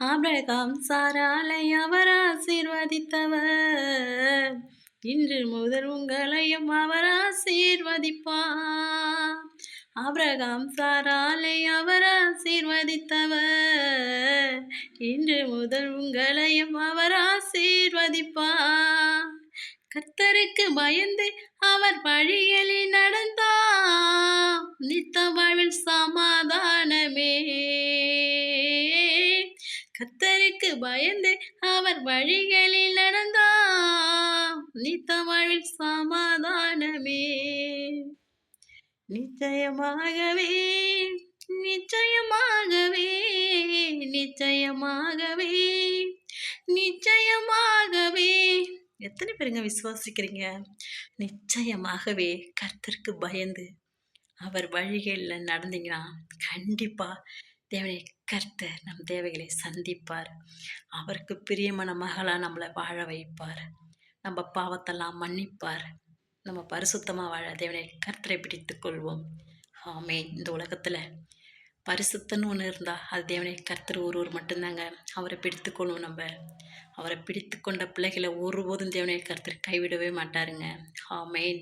Abraham சாராளை அவர் ஆசீர்வதித்தவர், இன்று முதல் உங்களையும் அவர் ஆசீர்வதிப்பார். ஆபிரகாம் சாராளை அவர் ஆசீர்வதித்தவர், இன்று முதல் உங்களையும் அவர் ஆசீர்வதிப்பார். கர்த்தருக்கு பயந்து அவர் வழிகளில் நடந்தார், நித்த வாழ்வில் சமாதானமே. கர்த்தருக்கு பயந்து அவர் வழிகளில் நடந்தார், நித்த வாழ்வில் சமாதானமே. நிச்சயமாகவே நிச்சயமாகவே நிச்சயமாகவே நிச்சயமாகவே. எத்தனை பேருங்க விசுவாசிக்கிறீங்க? நிச்சயமாகவே கர்த்தருக்கு பயந்து அவர் வழிகளில் நடந்தீங்கன்னா கண்டிப்பா தேவனை கர்த்தர் நம் தேவைகளை சந்திப்பார். அவருக்கு பிரியமான மகளா நம்மளை வாழ வைப்பார். நம்ம பாவத்தெல்லாம் மன்னிப்பார். நம்ம பரிசுத்தமாக வாழ தேவனை கர்த்தரை பிடித்து கொள்வோம். ஆமென். இந்த உலகத்தில் பரிசுத்தன்னு ஒன்று இருந்தால் அது தேவனை கர்த்தர் ஒருவர் மட்டும்தாங்க. அவரை பிடித்துக்கொள்வோம். நம்ம அவரை பிடித்து கொண்ட பிள்ளைகளை ஒருபோதும் தேவனை கர்த்தர் கைவிடவே மாட்டாருங்க. ஆமென்.